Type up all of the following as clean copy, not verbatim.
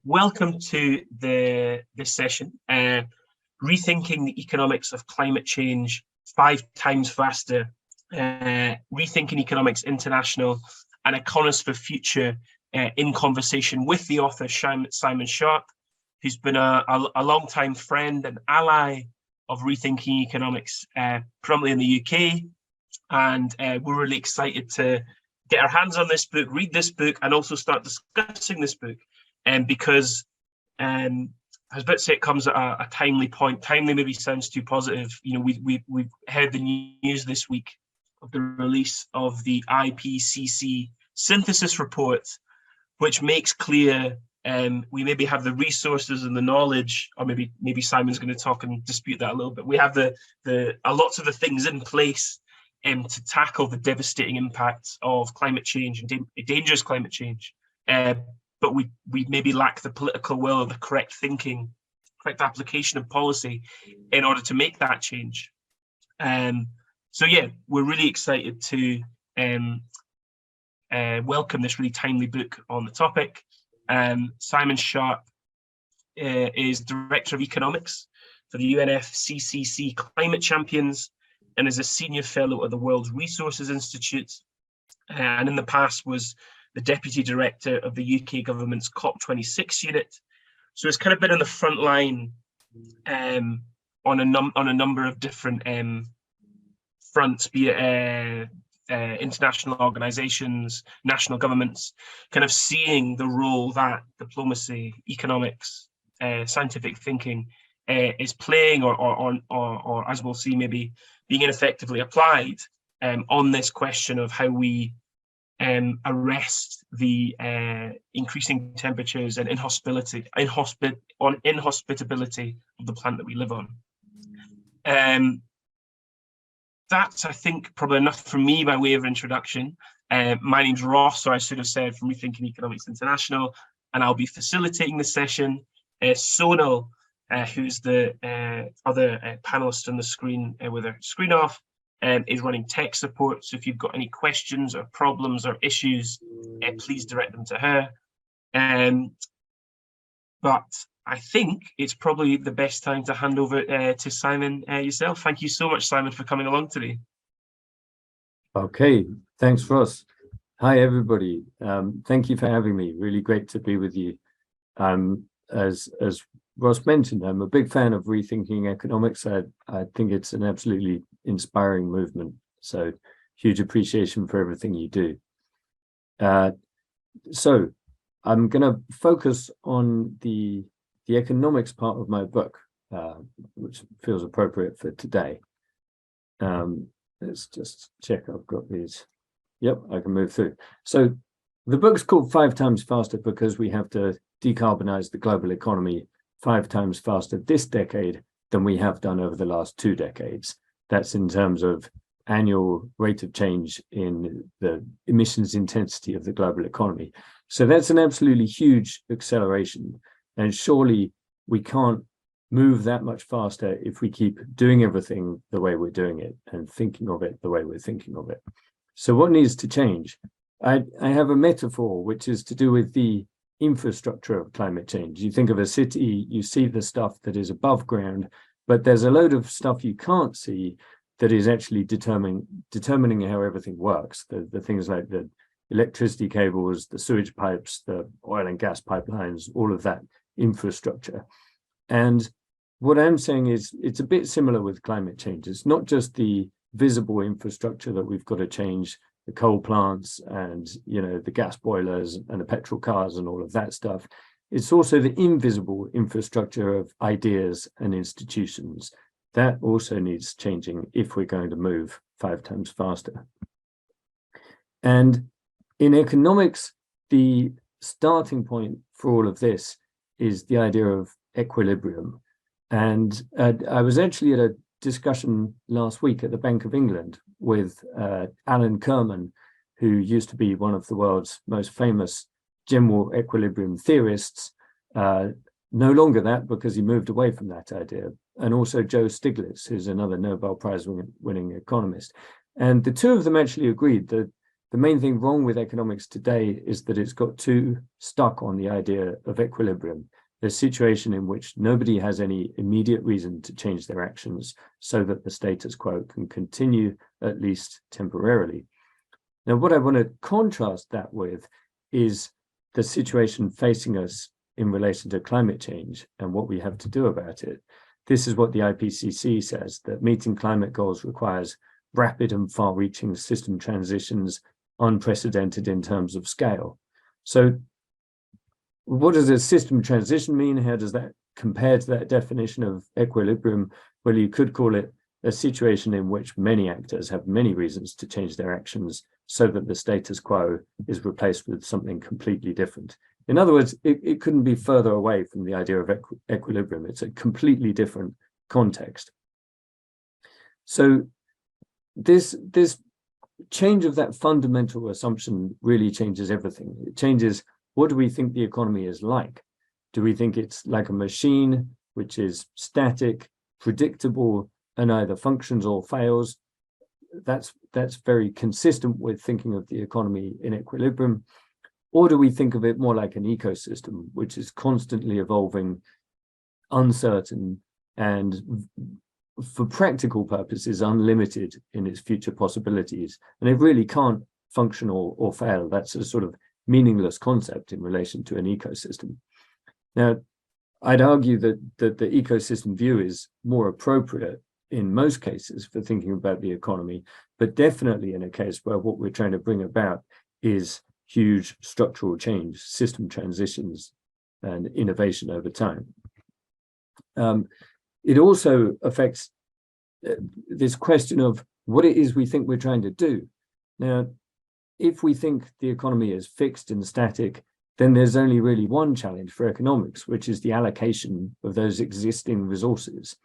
welcome to this session, Rethinking the Economics of Climate Change 5 times faster, Rethinking Economics International, and Economists for Future, in conversation with the author Simon Sharpe, who's been a long-time friend and ally of Rethinking Economics, predominantly in the UK. And we're really excited to get our hands on this book, read this book, and also start discussing this book. Because I was about to say it comes at a timely point. Timely maybe sounds too positive. You know, we've heard the news this week of the release of the IPCC synthesis report, which makes clear we maybe have the resources and the knowledge, or maybe Simon's going to talk and dispute that a little bit. We have lots of the things in place to tackle the devastating impacts of climate change and dangerous climate change. But we maybe lack the political will or the correct thinking, correct application of policy in order to make that change. So yeah, we're really excited to welcome this really timely book on the topic. Simon Sharpe is Director of Economics for the UNFCCC Climate Champions and is a Senior Fellow at the World Resources Institute, and in the past was the Deputy Director of the UK government's COP26 unit. So it's kind of been on the front line on a number of different fronts, be it international organizations, national governments, kind of seeing the role that diplomacy, economics, scientific thinking is playing, or as we'll see, maybe being ineffectively applied on this question of how we arrest the increasing temperatures and inhospitability of the planet that we live on. That's, I think, probably enough for me by way of introduction. My name's Ross, or I should have said, from Rethinking Economics International, and I'll be facilitating the session. Sonal, who's the other panelist on the screen with her screen off, is running tech support. So if you've got any questions or problems or issues, please direct them to her. But I think it's probably the best time to hand over to Simon yourself. Thank you so much, Simon, for coming along today. Okay, thanks, Ross. Hi, everybody. Thank you for having me. Really great to be with you. As Ross mentioned, I'm a big fan of Rethinking Economics. I think it's an absolutely inspiring movement. So huge appreciation for everything you do. So I'm going to focus on the economics part of my book, which feels appropriate for today. Let's just check I've got these. Yep, I can move through. So the book's called 5 times faster because we have to decarbonize the global economy 5 times faster this decade than we have done over the last 2 decades. That's in terms of annual rate of change in the emissions intensity of the global economy. So that's an absolutely huge acceleration. And surely we can't move that much faster if we keep doing everything the way we're doing it and thinking of it the way we're thinking of it. So what needs to change? I have a metaphor which is to do with the infrastructure of climate change. You think of a city, you see the stuff that is above ground, but there's a load of stuff you can't see that is actually determining how everything works. The things like the electricity cables, the sewage pipes, the oil and gas pipelines, all of that infrastructure. And what I'm saying is it's a bit similar with climate change. It's not just the visible infrastructure that we've got to change, the coal plants and, you know, the gas boilers and the petrol cars and all of that stuff. It's also the invisible infrastructure of ideas and institutions. That also needs changing if we're going to move 5 times faster. And in economics, the starting point for all of this is the idea of equilibrium. And I was actually at a discussion last week at the Bank of England with Alan Kerman, who used to be one of the world's most famous general equilibrium theorists, no longer that because he moved away from that idea, and also Joe Stiglitz, who's another Nobel Prize winning economist. And the two of them actually agreed that the the main thing wrong with economics today is that it's got too stuck on the idea of equilibrium, a situation in which nobody has any immediate reason to change their actions so that the status quo can continue, at least temporarily. Now, what I want to contrast that with is the situation facing us in relation to climate change and what we have to do about it. This is what the IPCC says, that meeting climate goals requires rapid and far-reaching system transitions, unprecedented in terms of scale. So what does a system transition mean? How does that compare to that definition of equilibrium? Well, you could call it a situation in which many actors have many reasons to change their actions so that the status quo is replaced with something completely different. In other words, it couldn't be further away from the idea of equilibrium. It's a completely different context. So this change of that fundamental assumption really changes everything. It changes, what do we think the economy is like? Do we think it's like a machine which is static, predictable, and either functions or fails? That's very consistent with thinking of the economy in equilibrium. Or do we think of it more like an ecosystem, which is constantly evolving, uncertain, and for practical purposes, unlimited in its future possibilities? And it really can't function or fail. That's a sort of meaningless concept in relation to an ecosystem. Now, I'd argue that the ecosystem view is more appropriate in most cases for thinking about the economy, but definitely in a case where what we're trying to bring about is huge structural change, system transitions, and innovation over time. It also affects this question of what it is we think we're trying to do. Now, if we think the economy is fixed and static, then there's only really one challenge for economics, which is the allocation of those existing resources.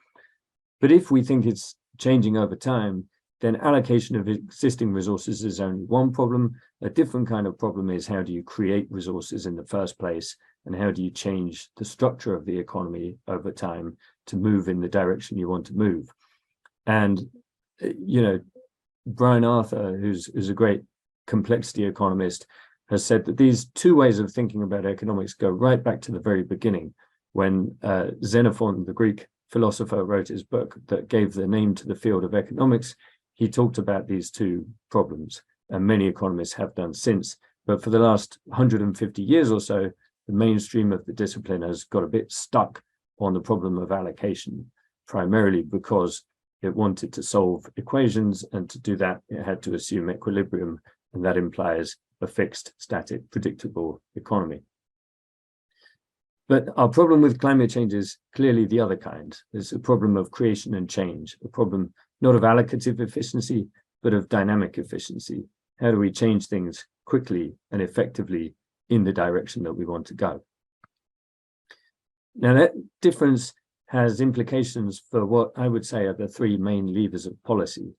But if we think it's changing over time, then allocation of existing resources is only one problem. A different kind of problem is, how do you create resources in the first place? And how do you change the structure of the economy over time to move in the direction you want to move? And, you know, Brian Arthur, who's a great complexity economist, has said that these two ways of thinking about economics go right back to the very beginning, when Xenophon, the Greek philosopher, wrote his book that gave the name to the field of economics. He talked about these two problems, and many economists have done since. But for the last 150 years or so, the mainstream of the discipline has got a bit stuck on the problem of allocation, primarily because it wanted to solve equations, and to do that, it had to assume equilibrium, and that implies a fixed, static, predictable economy. But our problem with climate change is clearly the other kind. It's a problem of creation and change, a problem not of allocative efficiency, but of dynamic efficiency. How do we change things quickly and effectively in the direction that we want to go? Now, that difference has implications for what I would say are the three main levers of policy.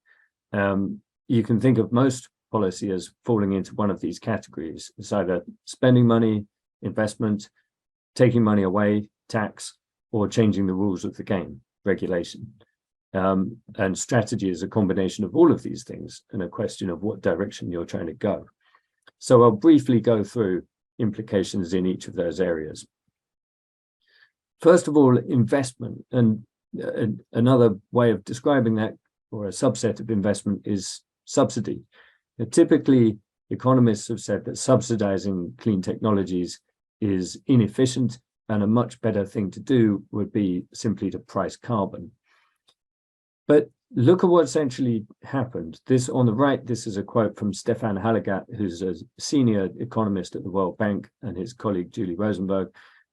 You can think of most policy as falling into one of these categories. It's either spending money, investment, taking money away, tax, or changing the rules of the game, regulation. And strategy is a combination of all of these things, and a question of what direction you're trying to go. So I'll briefly go through implications in each of those areas. First of all, investment, and another way of describing that, or a subset of investment, is subsidy. Now, typically, economists have said that subsidizing clean technologies is inefficient, and a much better thing to do would be simply to price carbon. But look at what's actually happened. This on the right, this is a quote from Stefan Hallegatt, who's a senior economist at the World Bank, and his colleague Julie Rosenberg.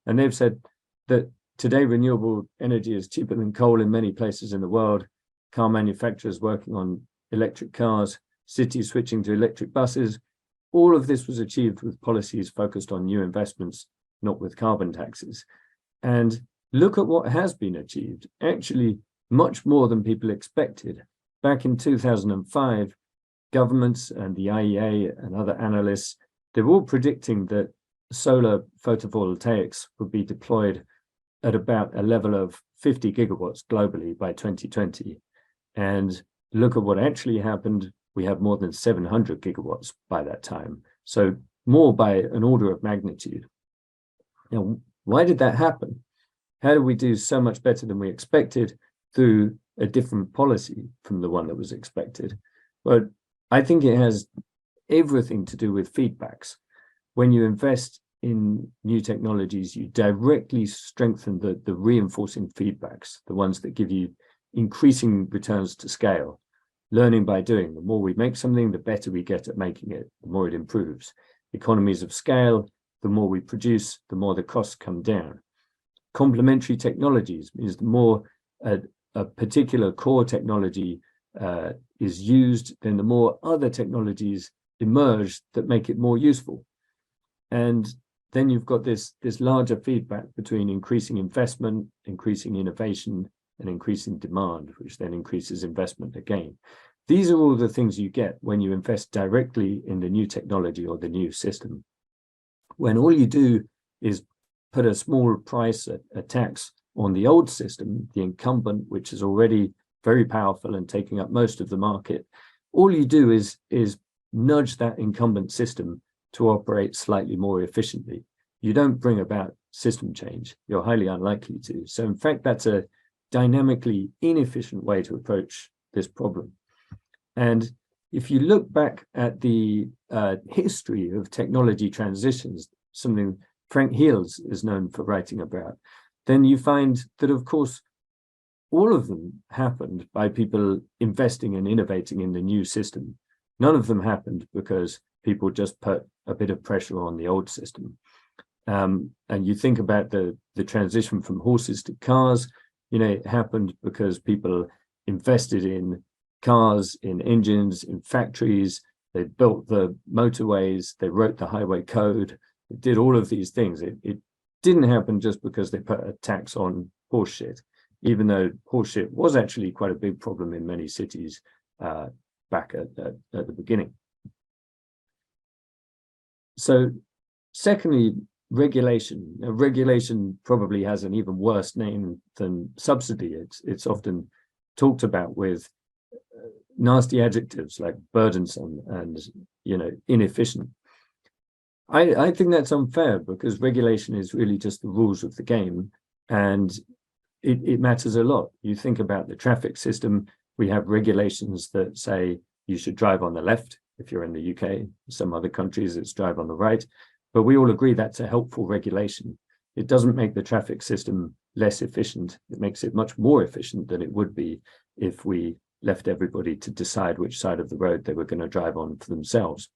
And they've said that today renewable energy is cheaper than coal in many places in the world. Car manufacturers working on electric cars, cities switching to electric buses. All of this was achieved with policies focused on new investments, not with carbon taxes. And look at what has been achieved. Actually, much more than people expected. Back in 2005, governments and the IEA and other analysts, they were all predicting that solar photovoltaics would be deployed at about a level of 50 gigawatts globally by 2020. And look at what actually happened. we have more than 700 gigawatts by that time. So more by an order of magnitude. Now, why did that happen? How did we do so much better than we expected through a different policy from the one that was expected? But I think it has everything to do with feedbacks. When you invest in new technologies, you directly strengthen the reinforcing feedbacks, the ones that give you increasing returns to scale. Learning by doing. The more we make something, the better we get at making it, the more it improves. Economies of scale, the more we produce, the more the costs come down. Complementary technologies means the more a particular core technology is used, then the more other technologies emerge that make it more useful. And then you've got this larger feedback between increasing investment, increasing innovation, and increasing demand, which then increases investment again. These are all the things you get when you invest directly in the new technology or the new system. When all you do is put a small price, a tax on the old system, the incumbent, which is already very powerful and taking up most of the market, all you do is nudge that incumbent system to operate slightly more efficiently. You don't bring about system change. You're highly unlikely to. So in fact, that's a dynamically inefficient way to approach this problem. And if you look back at the history of technology transitions, something Frank Heels is known for writing about, then you find that, of course, all of them happened by people investing and innovating in the new system. None of them happened because people just put a bit of pressure on the old system. And you think about the transition from horses to cars, it happened because people invested in cars, in engines, in factories. They built the motorways, they wrote the highway code, they did all of these things. It didn't happen just because they put a tax on horse shit, even though horse shit was actually quite a big problem in many cities back at the beginning. So secondly, regulation. Now, regulation probably has an even worse name than subsidy. It's often talked about with nasty adjectives like burdensome and inefficient. I think that's unfair because regulation is really just the rules of the game, and it matters a lot. You think about the traffic system, we have regulations that say you should drive on the left if you're in the UK. Some other countries it's drive on the right, but we all agree that's a helpful regulation. It doesn't make the traffic system less efficient. It makes it much more efficient than it would be if we left everybody to decide which side of the road they were going to drive on for themselves.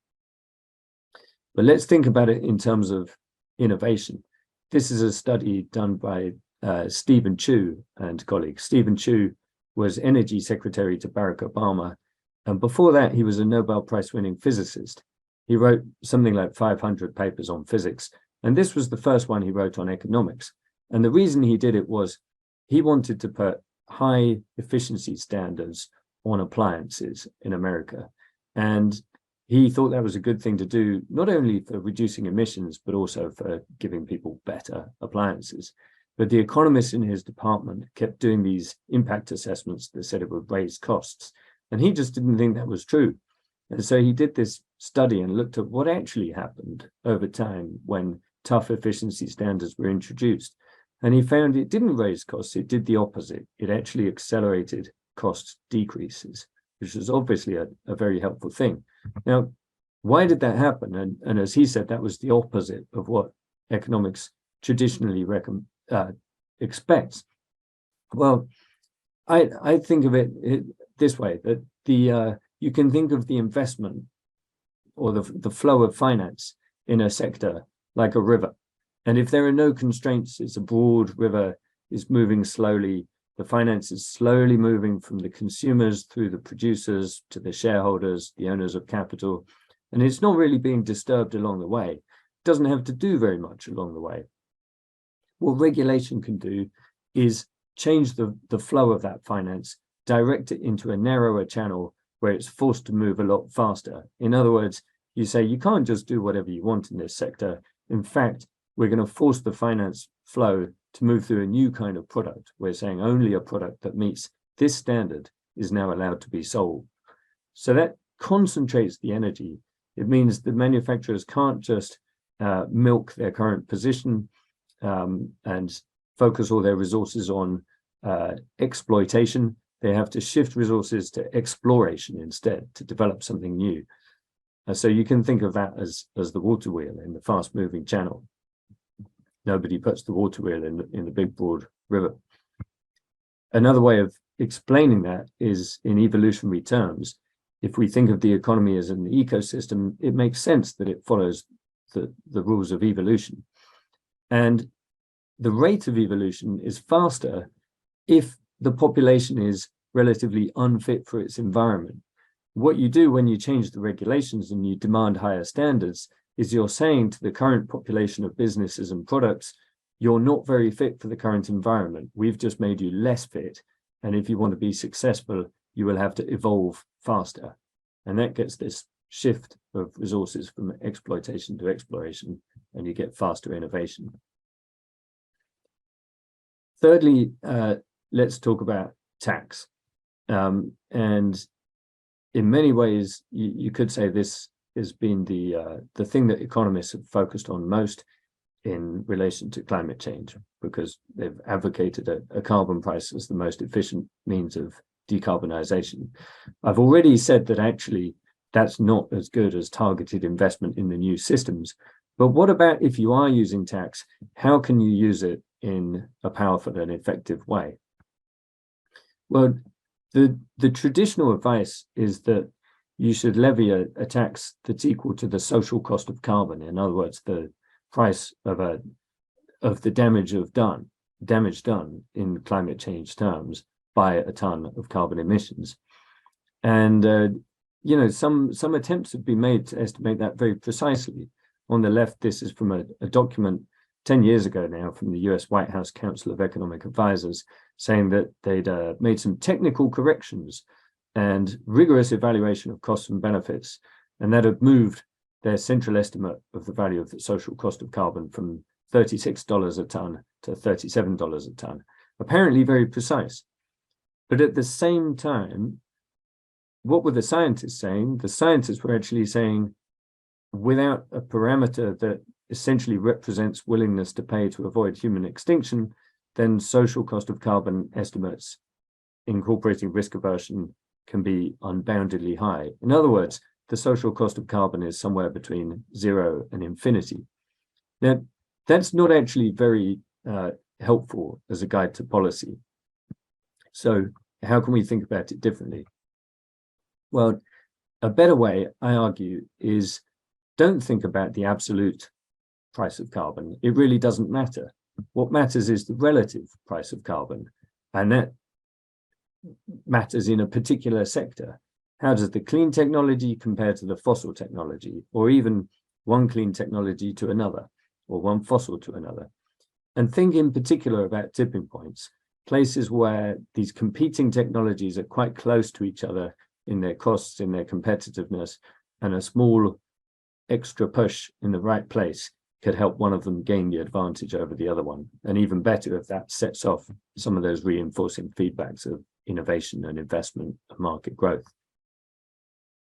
But let's think about it in terms of innovation. This is a study done by Stephen Chu and colleagues. Stephen Chu was Energy Secretary to Barack Obama, and before that he was a Nobel Prize-winning physicist. He wrote something like 500 papers on physics, and this was the first one he wrote on economics. And the reason he did it was he wanted to put high efficiency standards on appliances in America. And he thought that was a good thing to do, not only for reducing emissions, but also for giving people better appliances. But the economists in his department kept doing these impact assessments that said it would raise costs. And he just didn't think that was true. And so he did this study and looked at what actually happened over time when tough efficiency standards were introduced. And he found it didn't raise costs, it did the opposite. It actually accelerated cost decreases, which was obviously a very helpful thing. Now, why did that happen? And as he said, that was the opposite of what economics traditionally expects. Well, I think of it this way, that you can think of the investment or the flow of finance in a sector like a river. And if there are no constraints, it's a broad river, is moving slowly. The finance is slowly moving from the consumers through the producers to the shareholders, the owners of capital. And it's not really being disturbed along the way. It doesn't have to do very much along the way. What regulation can do is change the flow of that finance, direct it into a narrower channel where it's forced to move a lot faster. In other words, you say you can't just do whatever you want in this sector. In fact, we're going to force the finance flow to move through a new kind of product. We're saying only a product that meets this standard is now allowed to be sold. So that concentrates the energy. It means the manufacturers can't just milk their current position and focus all their resources on exploitation. They have to shift resources to exploration instead, to develop something new. So you can think of that as the water wheel in the fast-moving channel. Nobody puts the water wheel in the big, broad river. Another way of explaining that is in evolutionary terms. If we think of the economy as an ecosystem, it makes sense that it follows the rules of evolution. And the rate of evolution is faster if the population is relatively unfit for its environment. What you do when you change the regulations and you demand higher standards is you're saying to the current population of businesses and products, you're not very fit for the current environment. We've just made you less fit. And if you want to be successful, you will have to evolve faster. And that gets this shift of resources from exploitation to exploration, and you get faster innovation. Thirdly, let's talk about tax. And in many ways, you could say this has been the thing that economists have focused on most in relation to climate change, because they've advocated a carbon price as the most efficient means of decarbonization. I've already said that actually that's not as good as targeted investment in the new systems. But what about if you are using tax? How can you use it in a powerful and effective way? Well, the traditional advice is that you should levy a tax that's equal to the social cost of carbon. In other words, the price of the damage done in climate change terms by a ton of carbon emissions. And you know, some attempts have been made to estimate that very precisely. On the left, this is from a document 10 years ago now from the US White House Council of Economic Advisors, saying that they'd made some technical corrections and rigorous evaluation of costs and benefits, and that had moved their central estimate of the value of the social cost of carbon from $36 a ton to $37 a ton. Apparently very precise. But at the same time, what were the scientists saying? The scientists were actually saying, without a parameter that essentially represents willingness to pay to avoid human extinction, then social cost of carbon estimates incorporating risk aversion can be unboundedly high. In other words, the social cost of carbon is somewhere between 0 and infinity. Now, that's not actually very helpful as a guide to policy. So how can we think about it differently? Well, a better way, I argue, is don't think about the absolute price of carbon. It really doesn't matter. What matters is the relative price of carbon, and that matters in a particular sector. How does the clean technology compare to the fossil technology, or even one clean technology to another, or one fossil to another? And think in particular about tipping points, places where these competing technologies are quite close to each other in their costs, in their competitiveness, and a small extra push in the right place could help one of them gain the advantage over the other one. And even better if that sets off some of those reinforcing feedbacks of innovation and investment and market growth.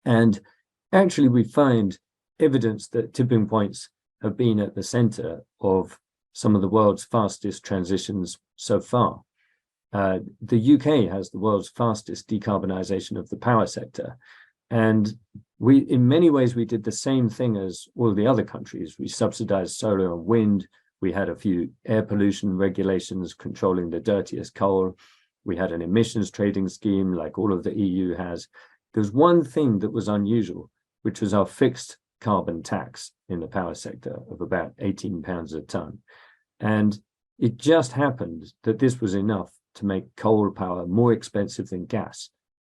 And actually, we find evidence that tipping points have been at the center of some of the world's fastest transitions so far. The UK has the world's fastest decarbonization of the power sector. And in many ways, we did the same thing as all the other countries. We subsidized solar and wind. We had a few air pollution regulations controlling the dirtiest coal. We had an emissions trading scheme like all of the EU has. There's one thing that was unusual, which was our fixed carbon tax in the power sector of about £18 a ton. And it just happened that this was enough to make coal power more expensive than gas.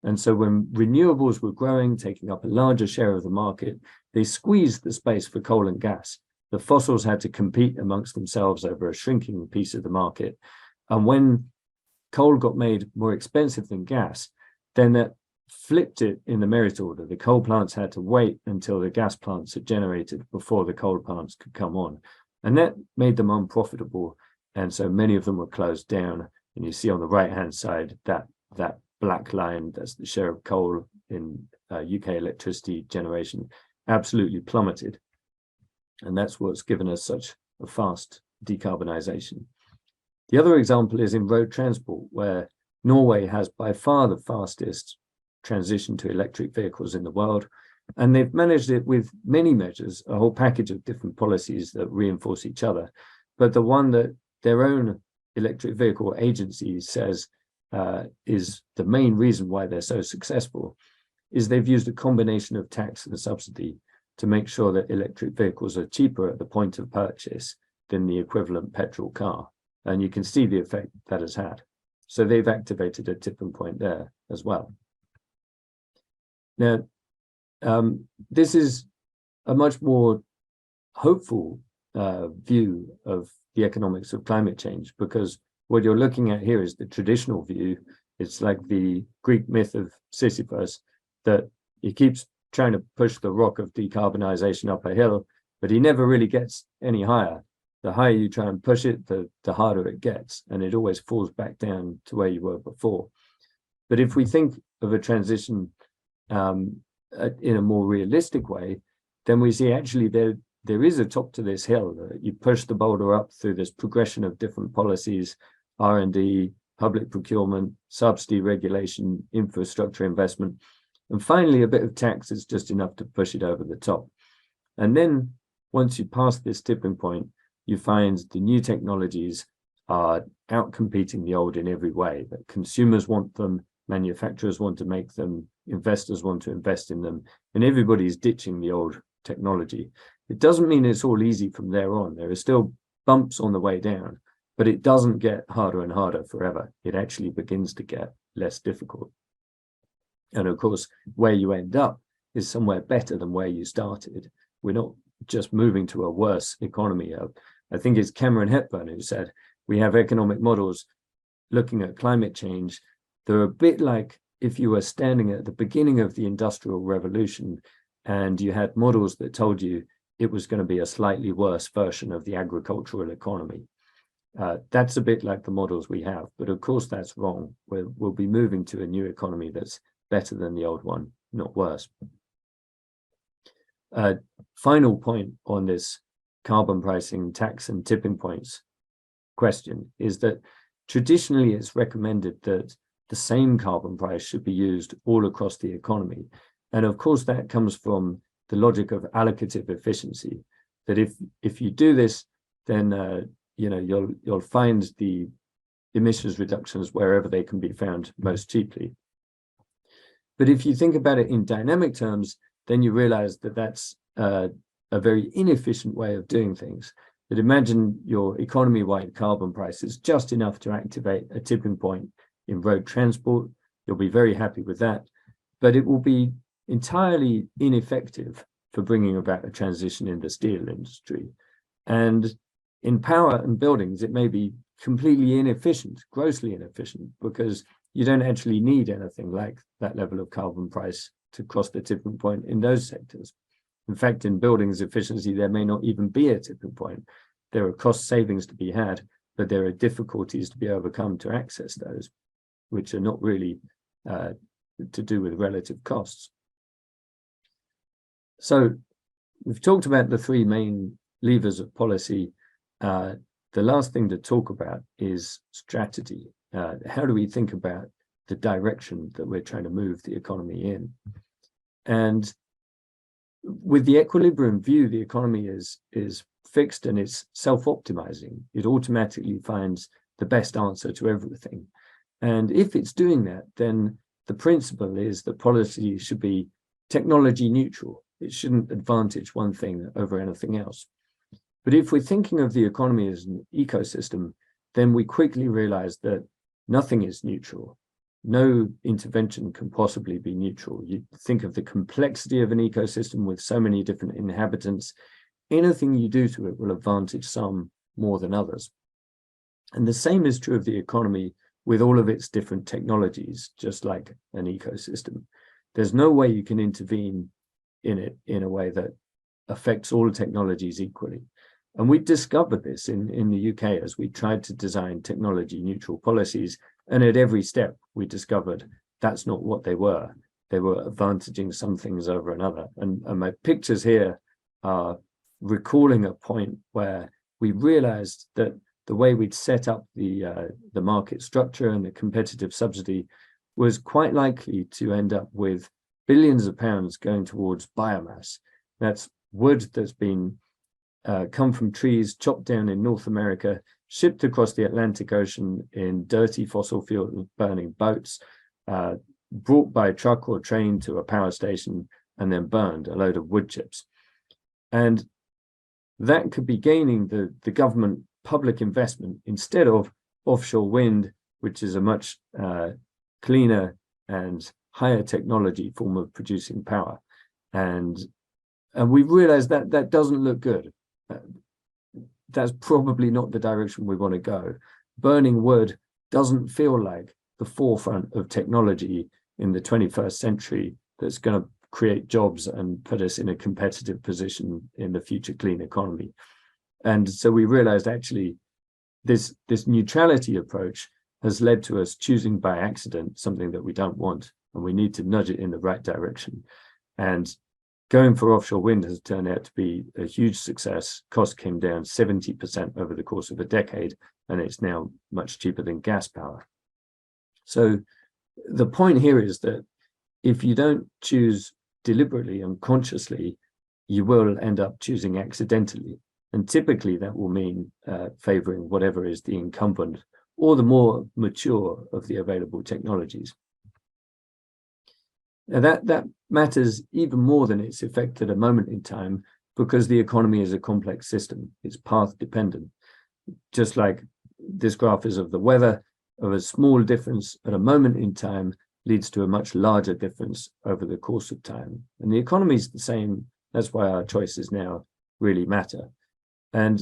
And so when renewables were growing, taking up a larger share of the market, they squeezed the space for coal and gas. The fossils had to compete amongst themselves over a shrinking piece of the market. And when coal got made more expensive than gas, then that flipped it in the merit order. The coal plants had to wait until the gas plants had generated before the coal plants could come on. And that made them unprofitable. And so many of them were closed down. And you see on the right-hand side that black line, that's the share of coal in UK electricity generation absolutely plummeted. And that's what's given us such a fast decarbonisation. The other example is in road transport, where Norway has by far the fastest transition to electric vehicles in the world. And they've managed it with many measures, a whole package of different policies that reinforce each other. But the one that their own electric vehicle agency says is the main reason why they're so successful is they've used a combination of tax and subsidy to make sure that electric vehicles are cheaper at the point of purchase than the equivalent petrol car. And you can see the effect that has had. So they've activated a tipping point there as well. Now, this is a much more hopeful view of the economics of climate change, because what you're looking at here is the traditional view. It's like the Greek myth of Sisyphus, that he keeps trying to push the rock of decarbonization up a hill, but he never really gets any higher. The higher you try and push it, the harder it gets, and it always falls back down to where you were before. But if we think of a transition in a more realistic way, then we see actually there is a top to this hill. You push the boulder up through this progression of different policies, R&D, public procurement, subsidy regulation, infrastructure investment, and finally a bit of tax is just enough to push it over the top. And then once you pass this tipping point, you find the new technologies are outcompeting the old in every way, that consumers want them, manufacturers want to make them, investors want to invest in them, and everybody's ditching the old technology. It doesn't mean it's all easy from there on. There are still bumps on the way down, but it doesn't get harder and harder forever. It actually begins to get less difficult. And of course, where you end up is somewhere better than where you started. We're not just moving to a worse economy. I think it's Cameron Hepburn who said, we have economic models looking at climate change. They're a bit like if you were standing at the beginning of the Industrial Revolution and you had models that told you it was going to be a slightly worse version of the agricultural economy. That's a bit like the models we have, but of course that's wrong. We'll be moving to a new economy that's better than the old one, not worse. Final point on this carbon pricing, tax and tipping points question is that traditionally it's recommended that the same carbon price should be used all across the economy. And of course that comes from the logic of allocative efficiency, that if you do this, then you'll find the emissions reductions wherever they can be found most cheaply. But if you think about it in dynamic terms, then you realize that that's a very inefficient way of doing things. That imagine your economy-wide carbon price is just enough to activate a tipping point in road transport. You'll be very happy with that, but it will be entirely ineffective for bringing about a transition in the steel industry. And in power and buildings, it may be completely inefficient, grossly inefficient, because you don't actually need anything like that level of carbon price to cross the tipping point in those sectors. In fact, in buildings efficiency, there may not even be a tipping point. There are cost savings to be had, but there are difficulties to be overcome to access those, which are not really to do with relative costs. So we've talked about the three main levers of policy. The last thing to talk about is strategy. How do we think about the direction that we're trying to move the economy in? And with the equilibrium view, the economy is fixed and it's self-optimizing. It automatically finds the best answer to everything. And if it's doing that, then the principle is that policy should be technology neutral. It shouldn't advantage one thing over anything else. But if we're thinking of the economy as an ecosystem, then we quickly realize that nothing is neutral. No intervention can possibly be neutral. You think of the complexity of an ecosystem with so many different inhabitants. Anything you do to it will advantage some more than others. And the same is true of the economy with all of its different technologies, just like an ecosystem. There's no way you can intervene in it in a way that affects all technologies equally. And we discovered this in the UK as we tried to design technology neutral policies. And at every step, we discovered that's not what they were. they were advantaging some things over another. And my pictures here are recalling a point where we realized that the way we'd set up the market structure and the competitive subsidy was quite likely to end up with billions of pounds going towards biomass. That's wood that's been come from trees chopped down in North America, shipped across the Atlantic Ocean in dirty fossil fuel burning boats, brought by truck or train to a power station, and then burned, a load of wood chips. And that could be gaining the government public investment instead of offshore wind, which is a much cleaner and higher technology form of producing power. And we realized that that doesn't look good. That's probably not the direction we want to go. Burning wood doesn't feel like the forefront of technology in the 21st century that's going to create jobs and put us in a competitive position in the future clean economy. And so we realized actually this neutrality approach has led to us choosing by accident something that we don't want, and we need to nudge it in the right direction. And going for offshore wind has turned out to be a huge success. Cost came down 70% over the course of a decade, and it's now much cheaper than gas power. So the point here is that if you don't choose deliberately and consciously, you will end up choosing accidentally. And typically that will mean favoring whatever is the incumbent or the more mature of the available technologies. Now that matters even more than its effect at a moment in time, because the economy is a complex system. It's path dependent. Just like this graph is of the weather, of a small difference at a moment in time leads to a much larger difference over the course of time. And the economy is the same. That's why our choices now really matter. And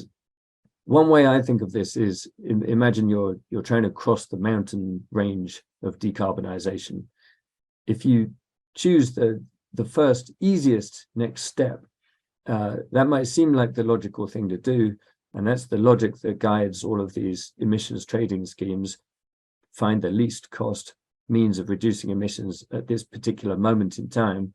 one way I think of this is, imagine you're trying to cross the mountain range of decarbonization. If you choose the first easiest next step, that might seem like the logical thing to do. And that's the logic that guides all of these emissions trading schemes. Find the least cost means of reducing emissions at this particular moment in time.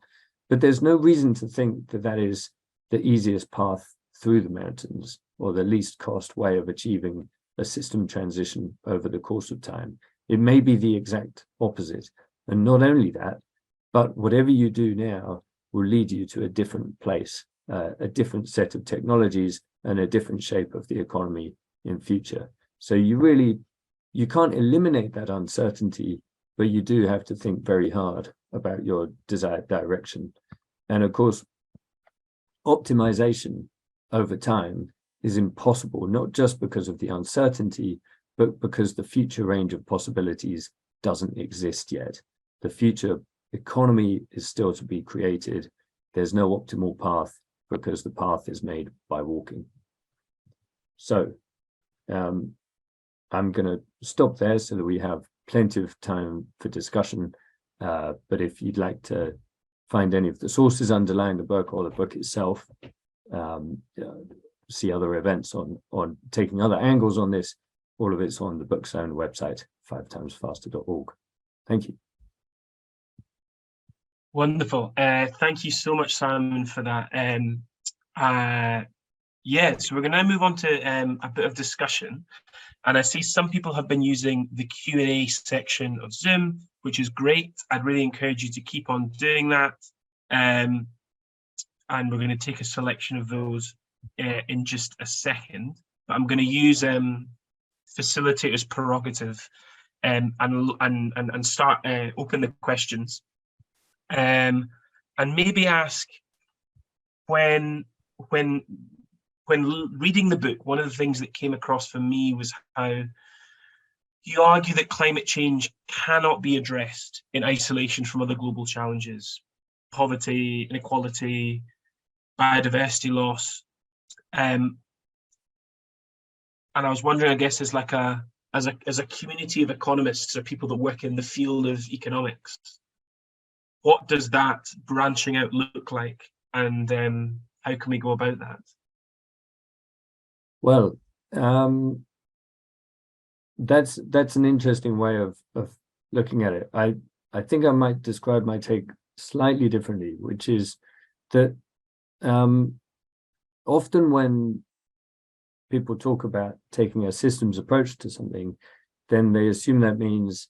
But there's no reason to think that that is the easiest path through the mountains or the least cost way of achieving a system transition over the course of time. It may be the exact opposite. And not only that, but whatever you do now will lead you to a different place, a different set of technologies and a different shape of the economy in future. So you can't eliminate that uncertainty, but you do have to think very hard about your desired direction. And of course, optimization over time is impossible, not just because of the uncertainty, but because the future range of possibilities doesn't exist yet. The future economy is still to be created. There's no optimal path because the path is made by walking. So I'm going to stop there so that we have plenty of time for discussion. But if you'd like to find any of the sources underlying the book or the book itself, see other events on taking other angles on this, all of it's on the book's own website, 5timesfaster.org. Thank you. Wonderful. Thank you so much, Simon, for that. Yeah, so we're going to now move on to a bit of discussion. And I see some people have been using the Q&A section of Zoom, which is great. I'd really encourage you to keep on doing that. And we're going to take a selection of those in just a second. But I'm going to use facilitator's prerogative and start open the questions. And maybe ask, when reading the book, one of the things that came across for me was how you argue that climate change cannot be addressed in isolation from other global challenges: poverty, inequality, biodiversity loss. And I was wondering, I guess, as a community of economists or people that work in the field of economics, what does that branching out look like, and how can we go about that? Well, that's an interesting way of looking at it. I think I might describe my take slightly differently, which is that often when people talk about taking a systems approach to something, then they assume that means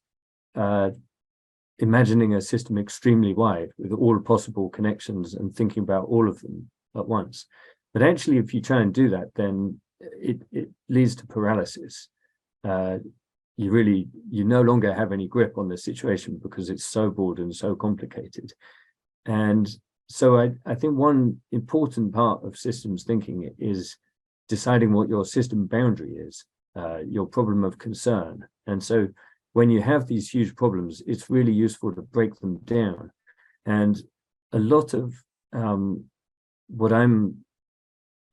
imagining a system extremely wide with all possible connections and thinking about all of them at once. But actually, if you try and do that, then it leads to paralysis. You no longer have any grip on the situation because it's so broad and so complicated. And so I think one important part of systems thinking is deciding what your system boundary is, your problem of concern. And so when you have these huge problems, it's really useful to break them down. And a lot of what I'm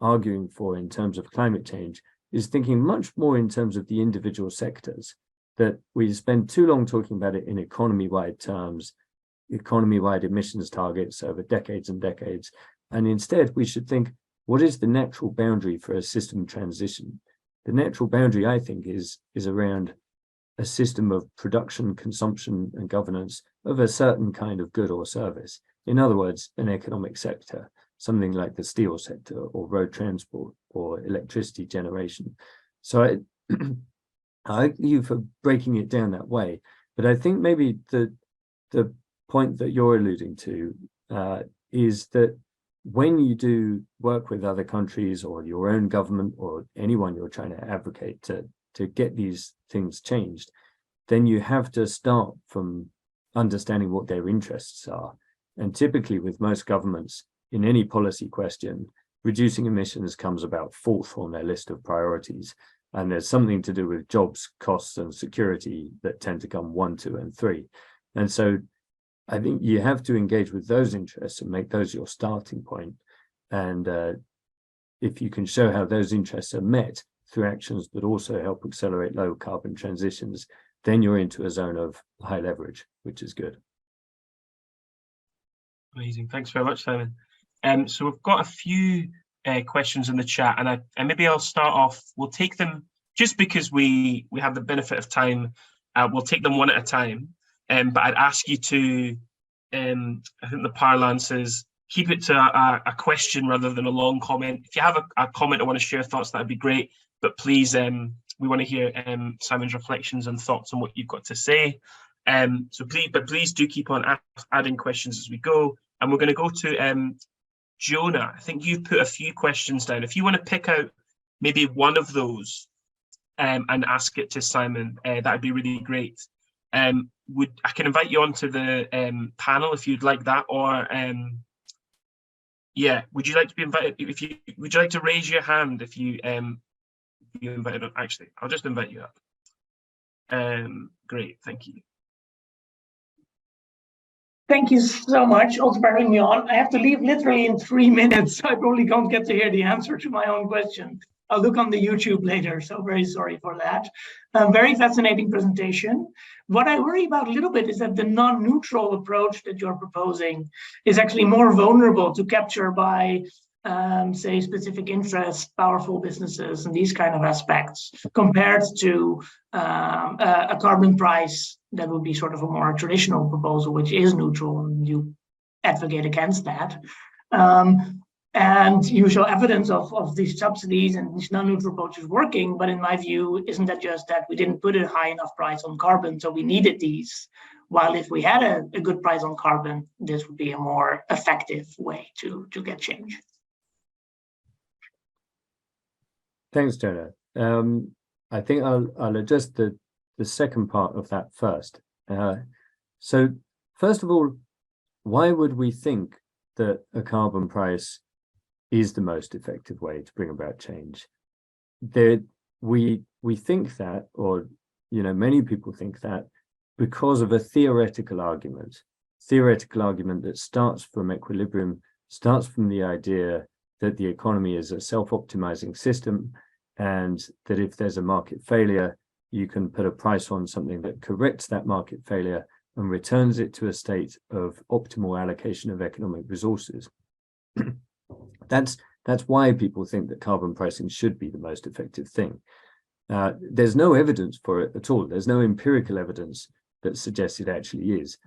arguing for in terms of climate change is thinking much more in terms of the individual sectors, that we spend too long talking about it in economy-wide terms, economy-wide emissions targets over decades and decades. And instead, we should think, what is the natural boundary for a system transition? The natural boundary, I think, is around a system of production, consumption, and governance of a certain kind of good or service. In other words, an economic sector, something like the steel sector or road transport or electricity generation. So I argue for breaking it down that way. But I think maybe the point that you're alluding to is that when you do work with other countries or your own government or anyone you're trying to advocate to get these things changed, then you have to start from understanding what their interests are. And typically with most governments, in any policy question, reducing emissions comes about fourth on their list of priorities. And there's something to do with jobs, costs, and security that tend to come 1, 2, and 3. And so I think you have to engage with those interests and make those your starting point. And if you can show how those interests are met through actions that also help accelerate low carbon transitions, then you're into a zone of high leverage, which is good. Amazing. Thanks very much, Simon. So we've got a few questions in the chat, and maybe I'll start off. We'll take them just because we have the benefit of time. We'll take them one at a time. But I'd ask you to, I think the parlance is, keep it to a question rather than a long comment. If you have a comment or want to share thoughts, that'd be great. But please, we want to hear Simon's reflections and thoughts on what you've got to say. So please do keep on adding questions as we go. And we're going to go to Jonah. I think you've put a few questions down. If you want to pick out maybe one of those and ask it to Simon, that would be really great. I can invite you onto the panel if you'd like that, or yeah, would you like to be invited? Would you like to raise your hand if you invited on? Actually, I'll just invite you up. Great, thank you. Thank you so much also for having me on. I have to leave literally in 3 minutes, so I probably don't get to hear the answer to my own question. I'll look on the YouTube later, so very sorry for that. Very fascinating presentation. What I worry about a little bit is that the non-neutral approach that you're proposing is actually more vulnerable to capture by, say, specific interests, powerful businesses, and these kind of aspects, compared to a carbon price that would be sort of a more traditional proposal, which is neutral, and you advocate against that. And you show evidence of these subsidies and these non-neutral approaches working, but in my view, isn't that just that we didn't put a high enough price on carbon, so we needed these? While if we had a good price on carbon, this would be a more effective way to get change. Thanks, Jonah. I think I'll address the second part of that first. So first of all, why would we think that a carbon price is the most effective way to bring about change? We think that, or many people think that, because of a theoretical argument that starts from equilibrium, starts from the idea that the economy is a self-optimizing system, and that if there's a market failure, you can put a price on something that corrects that market failure and returns it to a state of optimal allocation of economic resources. That's why people think that carbon pricing should be the most effective thing. There's no evidence for it at all. There's no empirical evidence that suggests it actually is.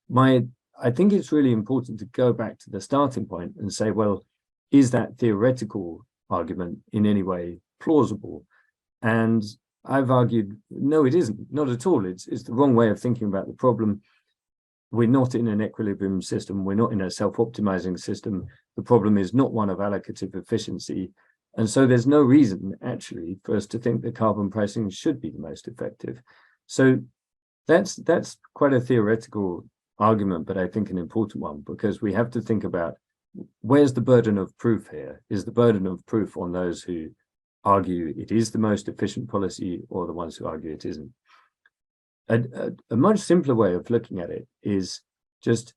My I think it's really important to go back to the starting point and say, well, is that theoretical argument in any way plausible? And I've argued, no, it isn't, not at all. It's the wrong way of thinking about the problem. We're not in an equilibrium system. We're not in a self-optimizing system. The problem is not one of allocative efficiency. And so there's no reason, actually, for us to think that carbon pricing should be the most effective. So that's quite a theoretical argument, but I think an important one, because we have to think about where's the burden of proof here? Is the burden of proof on those who argue it is the most efficient policy or the ones who argue it isn't? A much simpler way of looking at it is just,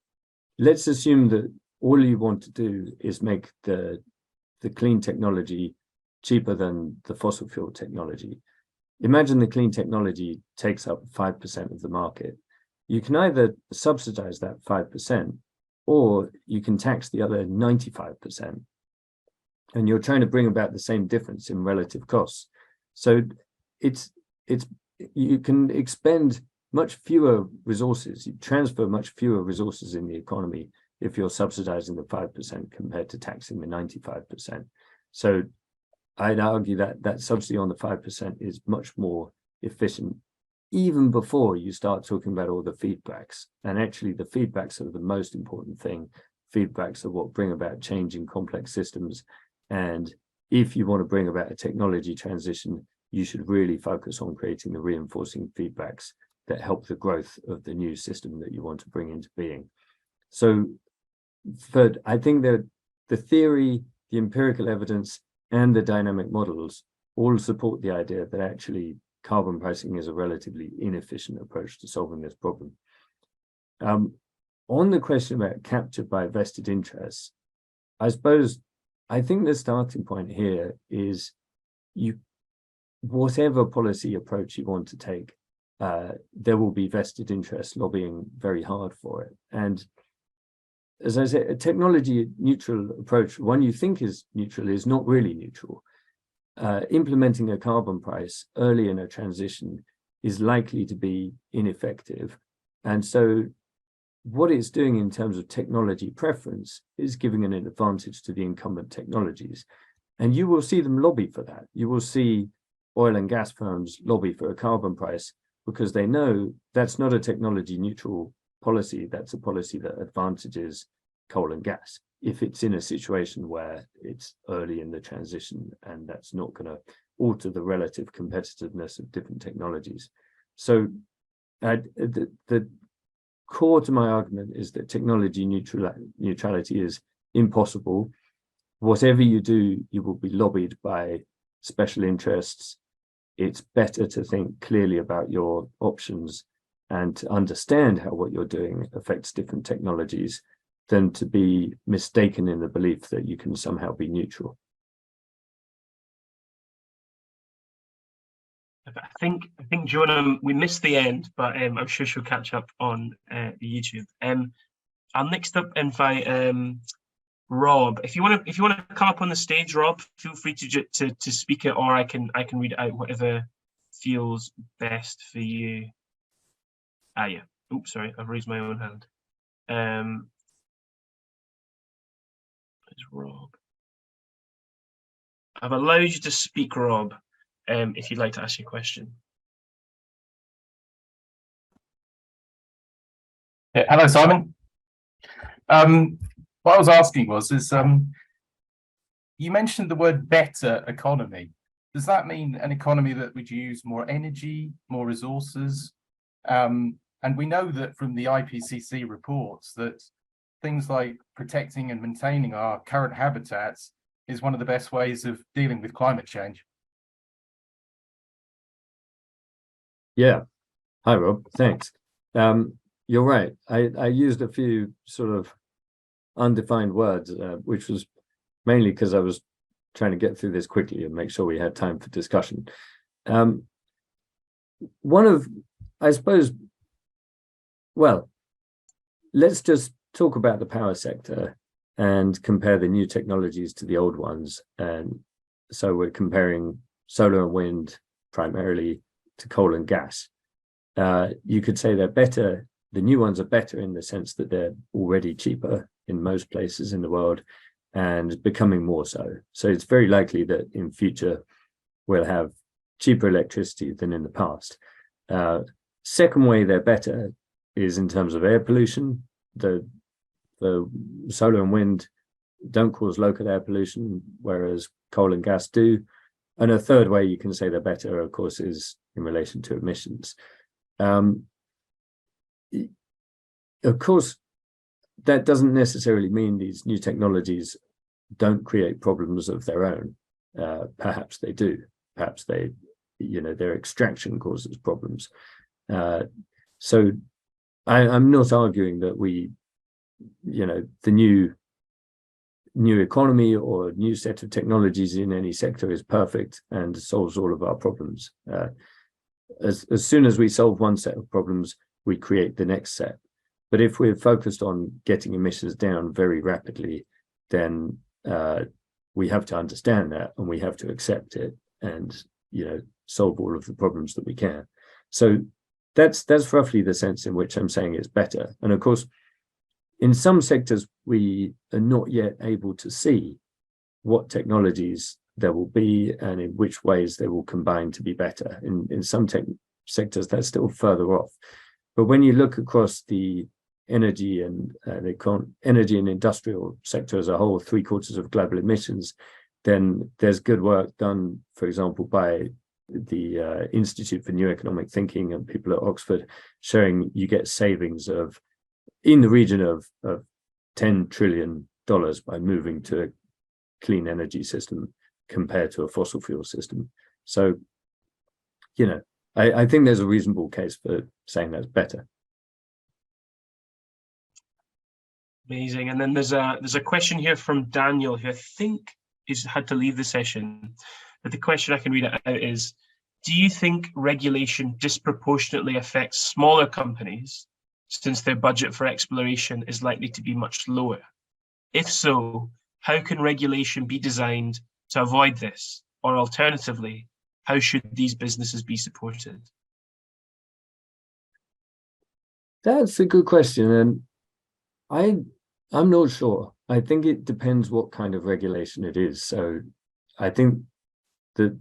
let's assume that all you want to do is make the clean technology cheaper than the fossil fuel technology. Imagine the clean technology takes up 5% of the market. You can either subsidize that 5%, or you can tax the other 95%. And you're trying to bring about the same difference in relative costs. So you can expend much fewer resources, you transfer much fewer resources in the economy if you're subsidizing the 5% compared to taxing the 95%. So I'd argue that that subsidy on the 5% is much more efficient, even before you start talking about all the feedbacks. And actually the feedbacks are the most important thing. Feedbacks are what bring about change in complex systems. And if you want to bring about a technology transition, you should really focus on creating the reinforcing feedbacks that help the growth of the new system that you want to bring into being. So, but I think that the theory, the empirical evidence, and the dynamic models all support the idea that actually carbon pricing is a relatively inefficient approach to solving this problem. On the question about capture by vested interests, I think the starting point here is whatever policy approach you want to take, there will be vested interests lobbying very hard for it. And as I said, a technology neutral approach, one you think is neutral, is not really neutral. Implementing a carbon price early in a transition is likely to be ineffective. And so what it's doing in terms of technology preference is giving an advantage to the incumbent technologies. And you will see them lobby for that. You will see oil and gas firms lobby for a carbon price because they know that's not a technology neutral policy. That's a policy that advantages coal and gas if it's in a situation where it's early in the transition and that's not going to alter the relative competitiveness of different technologies. So the core to my argument is that technology neutrality is impossible. Whatever you do, you will be lobbied by special interests. It's better to think clearly about your options and to understand how what you're doing affects different technologies than to be mistaken in the belief that you can somehow be neutral. I think Joanna, we missed the end, but I'm sure she'll catch up on the YouTube. I'll next up invite Rob. If you want to come up on the stage, Rob, feel free to speak it, or I can read it out, whatever feels best for you. Yeah. Oops, sorry, I've raised my own hand. It's Rob. I've allowed you to speak, Rob, if you'd like to ask your question. Yeah, hello, Simon. What I was asking is you mentioned the word better economy. Does that mean an economy that would use more energy, more resources? And we know that from the IPCC reports that things like protecting and maintaining our current habitats is one of the best ways of dealing with climate change. Yeah. Hi, Rob. Thanks. You're right. I used a few sort of undefined words, which was mainly because I was trying to get through this quickly and make sure we had time for discussion. I suppose, well, let's just talk about the power sector and compare the new technologies to the old ones. And so we're comparing solar and wind primarily to coal and gas. You could say they're better the new ones are better in the sense that they're already cheaper in most places in the world and becoming more so. So it's very likely that in future we'll have cheaper electricity than in the past. Second way they're better is in terms of air pollution. The solar and wind don't cause local air pollution, whereas coal and gas do. And a third way you can say they're better, of course, is in relation to emissions. Of course, that doesn't necessarily mean these new technologies don't create problems of their own. Perhaps they do. Perhaps they, their extraction causes problems. So I'm not arguing that the new economy or new set of technologies in any sector is perfect and solves all of our problems. As soon as we solve one set of problems, we create the next set. But if we're focused on getting emissions down very rapidly, then we have to understand that and we have to accept it and solve all of the problems that we can. So that's roughly the sense in which I'm saying it's better. And of course, in some sectors, we are not yet able to see what technologies there will be and in which ways they will combine to be better. In some sectors, that's still further off. But when you look across the energy and industrial sector as a whole, 3/4 of global emissions, then there's good work done, for example, by the Institute for New Economic Thinking and people at Oxford, showing you get savings of in the region of $10 trillion by moving to a clean energy system compared to a fossil fuel system. So, I think there's a reasonable case for saying that's better. Amazing. And then there's a question here from Daniel, who I think had to leave the session. But the question, I can read it out, is, do you think regulation disproportionately affects smaller companies since their budget for exploration is likely to be much lower? If so, how can regulation be designed to avoid this? Or alternatively, how should these businesses be supported? That's a good question. And I'm not sure. I think it depends what kind of regulation it is. So I think that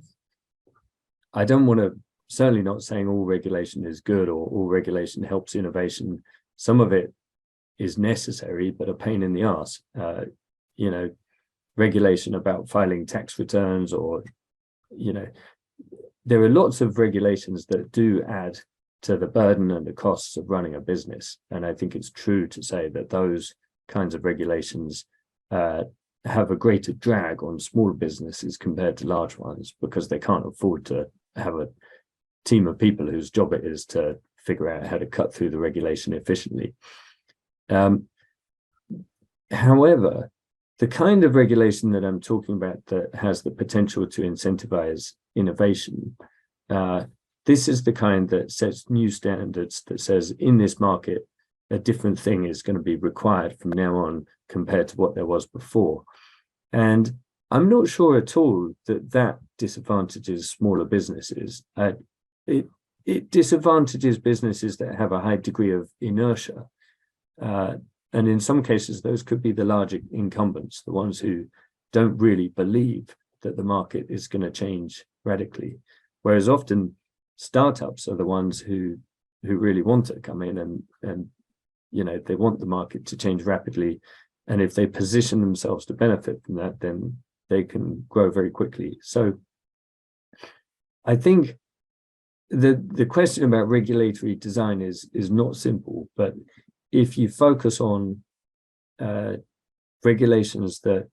I don't want to, certainly not saying all regulation is good or all regulation helps innovation. Some of it is necessary, but a pain in the arse. Regulation about filing tax returns or, there are lots of regulations that do add to the burden and the costs of running a business. And I think it's true to say that those kinds of regulations have a greater drag on small businesses compared to large ones because they can't afford to have a team of people whose job it is to figure out how to cut through the regulation efficiently. However, the kind of regulation that I'm talking about that has the potential to incentivize innovation, this is the kind that sets new standards, that says in this market, a different thing is going to be required from now on compared to what there was before. And I'm not sure at all that disadvantages smaller businesses. It disadvantages businesses that have a high degree of inertia. And in some cases, those could be the larger incumbents, the ones who don't really believe that the market is going to change radically. Whereas often startups are the ones who really want to come in and they want the market to change rapidly. And if they position themselves to benefit from that, then they can grow very quickly. So I think the question about regulatory design is not simple, but if you focus on regulations that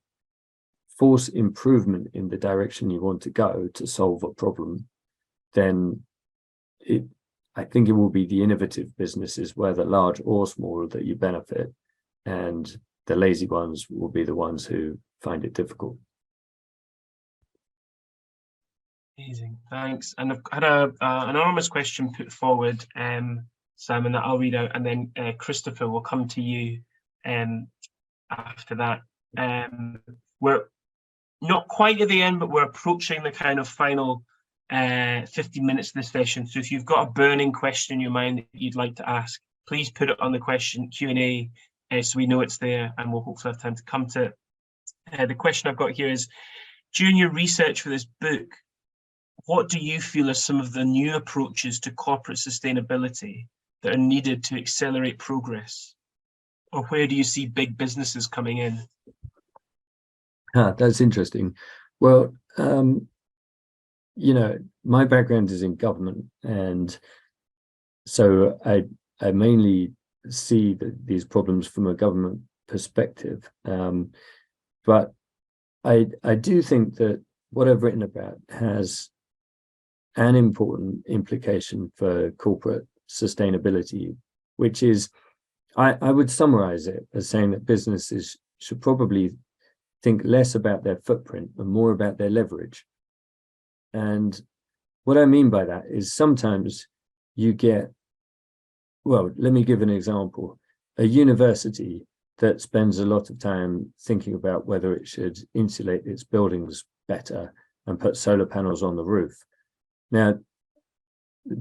force improvement in the direction you want to go to solve a problem, then I think it will be the innovative businesses, whether large or small, that you benefit, and the lazy ones will be the ones who find it difficult. Amazing, thanks. And I've had an anonymous question put forward, Simon, that I'll read out, and then Christopher will come to you after that. We're not quite at the end, but we're approaching the kind of final 50 minutes of this session. So if you've got a burning question in your mind that you'd like to ask, please put it on the question Q&A so we know it's there, and we'll hopefully have time to come to it. The question I've got here is, during your research for this book, what do you feel are some of the new approaches to corporate sustainability that are needed to accelerate progress? Or where do you see big businesses coming in? That's interesting. Well, you know, my background is in government, and so I mainly see these problems from a government perspective. But I do think that what I've written about has an important implication for corporate sustainability, which is, I would summarize it as saying that businesses should probably think less about their footprint and more about their leverage. And what I mean by that is sometimes you get, well, let me give an example. A university that spends a lot of time thinking about whether it should insulate its buildings better and put solar panels on the roof. Now,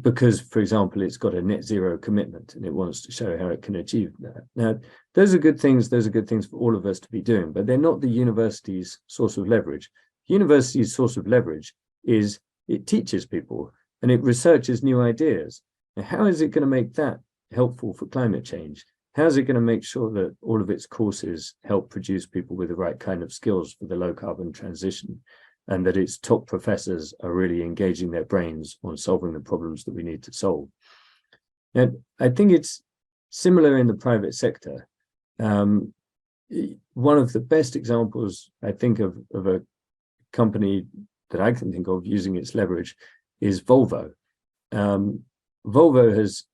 because, for example, it's got a net zero commitment and it wants to show how it can achieve that. Now, those are good things for all of us to be doing, but they're not the university's source of leverage. The university's source of leverage is it teaches people and it researches new ideas. Now, how is it going to make that helpful for climate change? How is it going to make sure that all of its courses help produce people with the right kind of skills for the low carbon transition, and that its top professors are really engaging their brains on solving the problems that we need to solve? And I think it's similar in the private sector. One of the best examples, I think, of a company that I can think of using its leverage is Volvo. Volvo has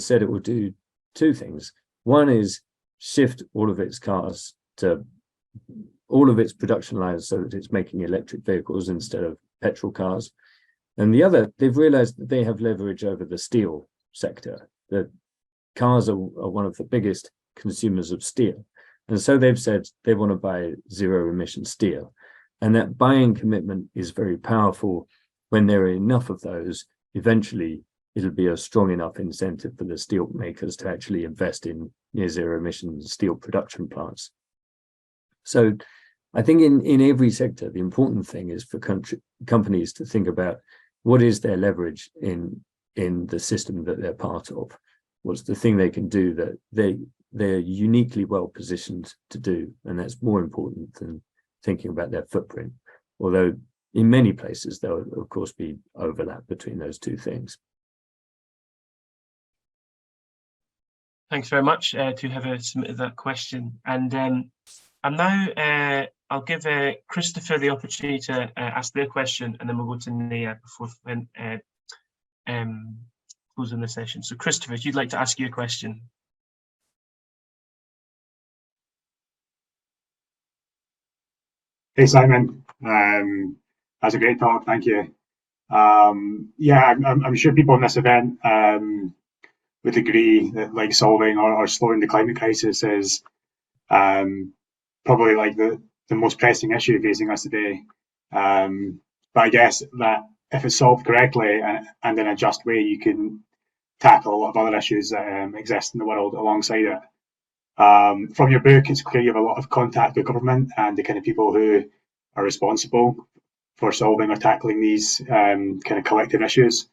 said it will do two things. One is shift all of its cars to all of its production lines so that it's making electric vehicles instead of petrol cars. And the other, they've realized that they have leverage over the steel sector. The cars are one of the biggest consumers of steel. And so they've said they want to buy zero emission steel. And that buying commitment is very powerful. When there are enough of those, eventually it'll be a strong enough incentive for the steel makers to actually invest in near zero emission steel production plants. So I think in every sector, the important thing is for companies to think about what is their leverage in the system that they're part of. What's the thing they can do that they're uniquely well positioned to do, and that's more important than thinking about their footprint. Although in many places there will of course be overlap between those two things. Thanks very much to whoever submitted that question. And now I'll give Christopher the opportunity to ask their question, and then we'll go to Nia before closing the session. So Christopher, if you'd like to ask your question. Hey Simon, that's a great talk, thank you. Yeah, I'm sure people in this event would agree that like solving or slowing the climate crisis is probably like the most pressing issue facing us today. But I guess that if it's solved correctly and in a just way, you can tackle a lot of other issues that exist in the world alongside it. From your book, it's clear you have a lot of contact with government and the kind of people who are responsible for solving or tackling these kind of collective issues.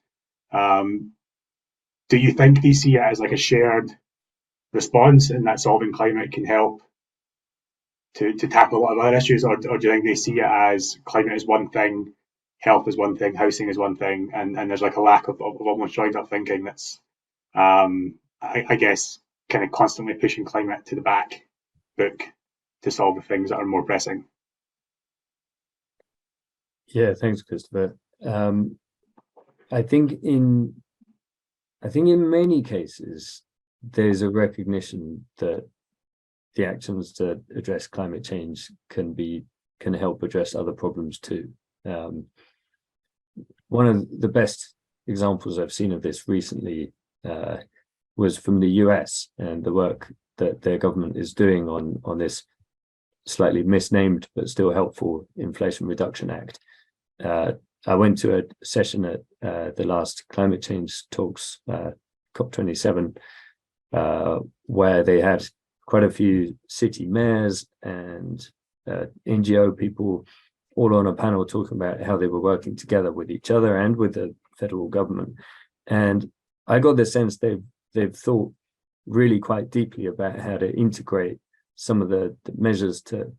Do you think they see it as like a shared response and that solving climate can help to tackle a lot of other issues, or do you think they see it as climate is one thing, health is one thing, housing is one thing, and there's like a lack of almost joined up thinking that's, I guess, kind of constantly pushing climate to the back book to solve the things that are more pressing? Yeah, thanks, Christopher. I think in many cases, there's a recognition that the actions to address climate change can help address other problems too. One of the best examples I've seen of this recently was from the US and the work that their government is doing on this slightly misnamed but still helpful Inflation Reduction Act. I went to a session at the last climate change talks, COP27, where they had quite a few city mayors and NGO people all on a panel talking about how they were working together with each other and with the federal government. And I got the sense they've thought really quite deeply about how to integrate some of the measures to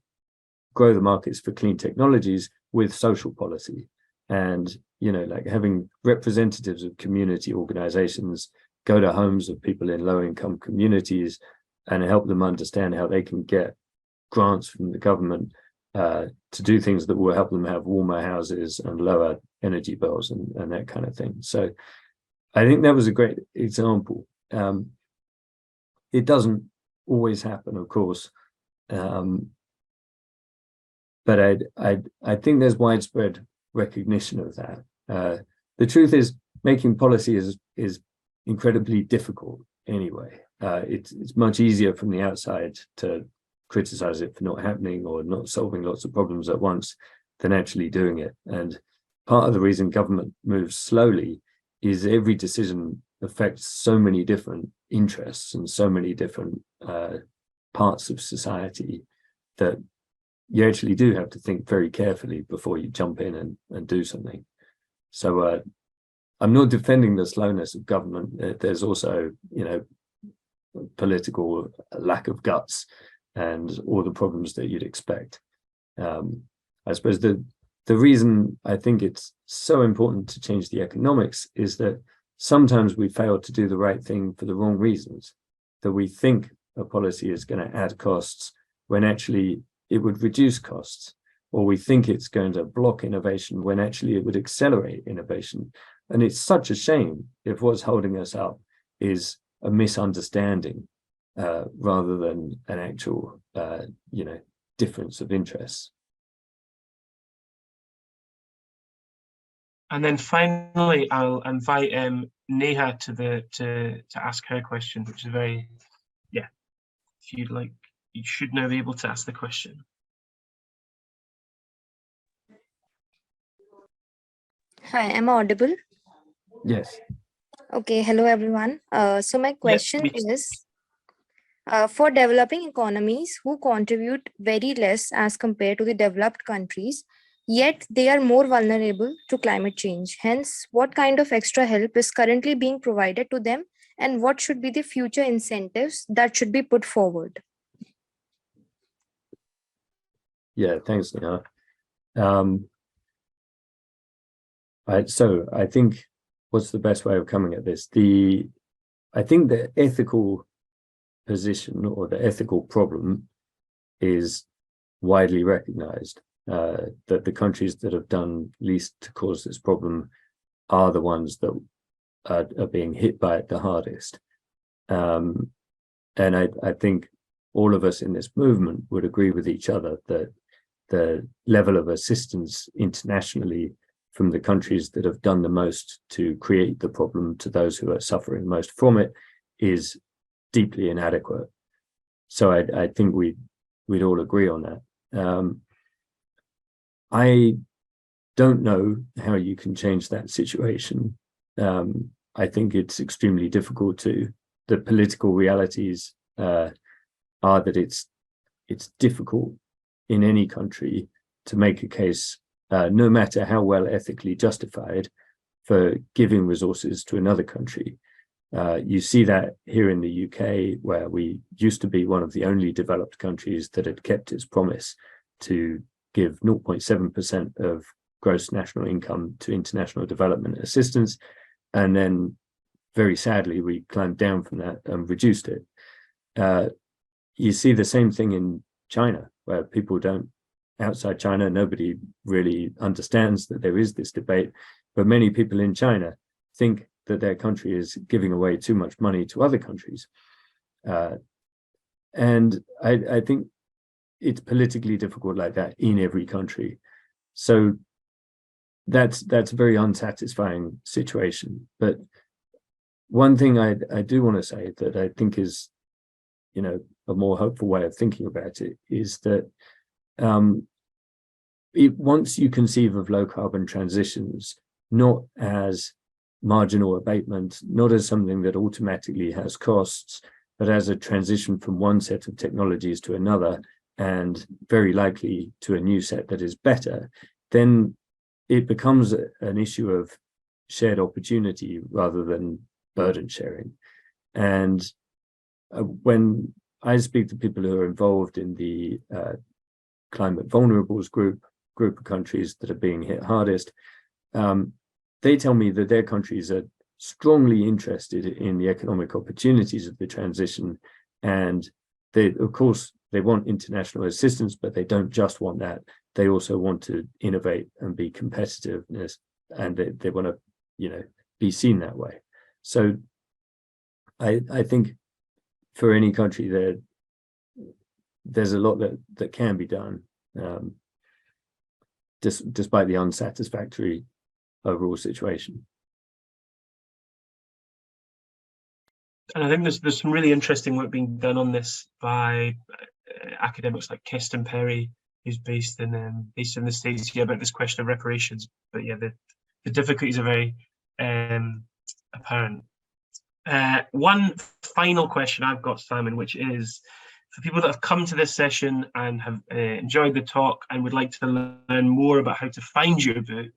grow the markets for clean technologies with social policy. And, you know, like having representatives of community organizations go to homes of people in low-income communities and help them understand how they can get grants from the government to do things that will help them have warmer houses and lower energy bills and that kind of thing. So I think that was a great example. It doesn't always happen, of course, but I think there's widespread recognition of that. The truth is, making policy is incredibly difficult anyway. It's much easier from the outside to criticize it for not happening or not solving lots of problems at once than actually doing it. And part of the reason government moves slowly is every decision affects so many different interests and so many different parts of society that you actually do have to think very carefully before you jump in and do something. So I'm not defending the slowness of government. There's also, you know, political lack of guts and all the problems that you'd expect. I suppose the reason I think it's so important to change the economics is that sometimes we fail to do the right thing for the wrong reasons, that we think a policy is going to add costs when actually it would reduce costs, or we think it's going to block innovation when actually it would accelerate innovation. And it's such a shame if what's holding us up is a misunderstanding rather than an actual, you know, difference of interests. And then finally, I'll invite Neha to ask her question, which is very, yeah, if you'd like, you should now be able to ask the question. Hi, am I audible? Yes. Okay, hello everyone. So my question is, for developing economies who contribute very less as compared to the developed countries, yet they are more vulnerable to climate change. Hence, what kind of extra help is currently being provided to them, and what should be the future incentives that should be put forward? Yeah, thanks, Neha. So I think what's the best way of coming at this? I think the ethical position or the ethical problem is widely recognized, that the countries that have done least to cause this problem are the ones that are being hit by it the hardest. And I think all of us in this movement would agree with each other that the level of assistance internationally from the countries that have done the most to create the problem to those who are suffering most from it is deeply inadequate. So I think we'd all agree on that. I don't know how you can change that situation. I think it's extremely difficult to. The political realities are that it's difficult in any country to make a case, no matter how well ethically justified, for giving resources to another country. You see that here in the UK, where we used to be one of the only developed countries that had kept its promise to give 0.7% of gross national income to international development assistance. And then very sadly, we climbed down from that and reduced it. You see the same thing in China, where people don't, outside China, nobody really understands that there is this debate, but many people in China think that their country is giving away too much money to other countries. And I think it's politically difficult like that in every country. So that's a very unsatisfying situation. But one thing I do want to say that I think is, you know, a more hopeful way of thinking about it is that once you conceive of low carbon transitions, not as marginal abatement, not as something that automatically has costs, but as a transition from one set of technologies to another, and very likely to a new set that is better, then it becomes an issue of shared opportunity rather than burden sharing. And when I speak to people who are involved in the climate vulnerables group of countries that are being hit hardest, they tell me that their countries are strongly interested in the economic opportunities of the transition, and they, of course, they want international assistance, but they don't just want that. They also want to innovate and be competitive, and they want to, you know, be seen that way. So I think for any country there's a lot that can be done, despite the unsatisfactory overall situation. And I think there's some really interesting work being done on this by academics like Keston Perry, who's based in the States, about this question of reparations. But yeah, the difficulties are very apparent. One final question I've got, Simon, which is for people that have come to this session and have enjoyed the talk and would like to learn more about how to find your book,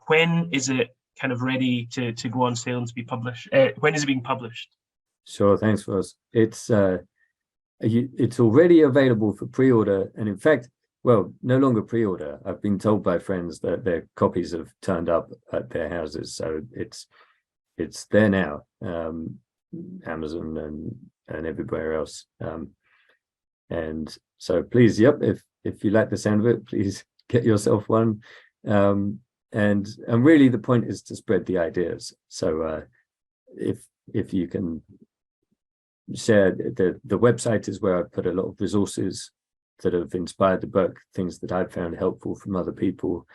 when is it kind of ready to go on sale and to be published? When is it being published? Sure, thanks, Ross. It's already available for pre-order, and in fact, well, no longer pre-order. I've been told by friends that their copies have turned up at their houses, so it's there now, Amazon and everywhere else. And so please, if you like the sound of it, please get yourself one. And really the point is to spread the ideas. So if you can share, the website is where I put a lot of resources that have inspired the book, things that I've found helpful from other people.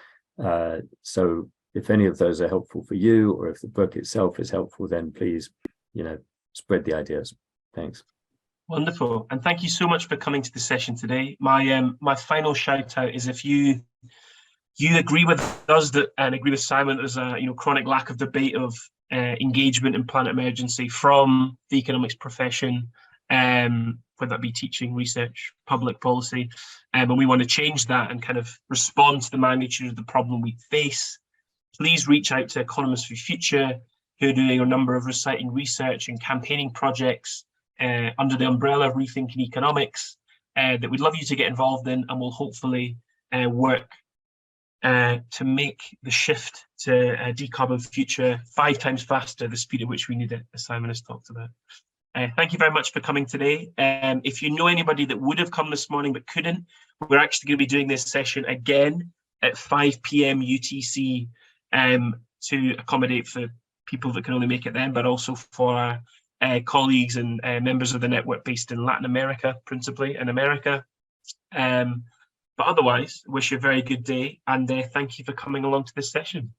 So if any of those are helpful for you, or if the book itself is helpful, then please, spread the ideas. Thanks. Wonderful. And thank you so much for coming to the session today. My final shout out is if you agree with us and agree with Simon, there's a chronic lack of debate of engagement in planet emergency from the economics profession, whether that be teaching, research, public policy, and we want to change that and kind of respond to the magnitude of the problem we face. Please reach out to Economists for Future, who are doing a number of reciting research and campaigning projects under the umbrella of Rethinking Economics that we'd love you to get involved in, and will hopefully work to make the shift to a decarbon future 5 times faster, the speed at which we need it, as Simon has talked about. Thank you very much for coming today. If you know anybody that would have come this morning but couldn't, we're actually going to be doing this session again at 5 p.m. UTC to accommodate for people that can only make it then, but also for our colleagues and members of the network based in Latin America, principally, and America. But otherwise, wish you a very good day, and thank you for coming along to this session.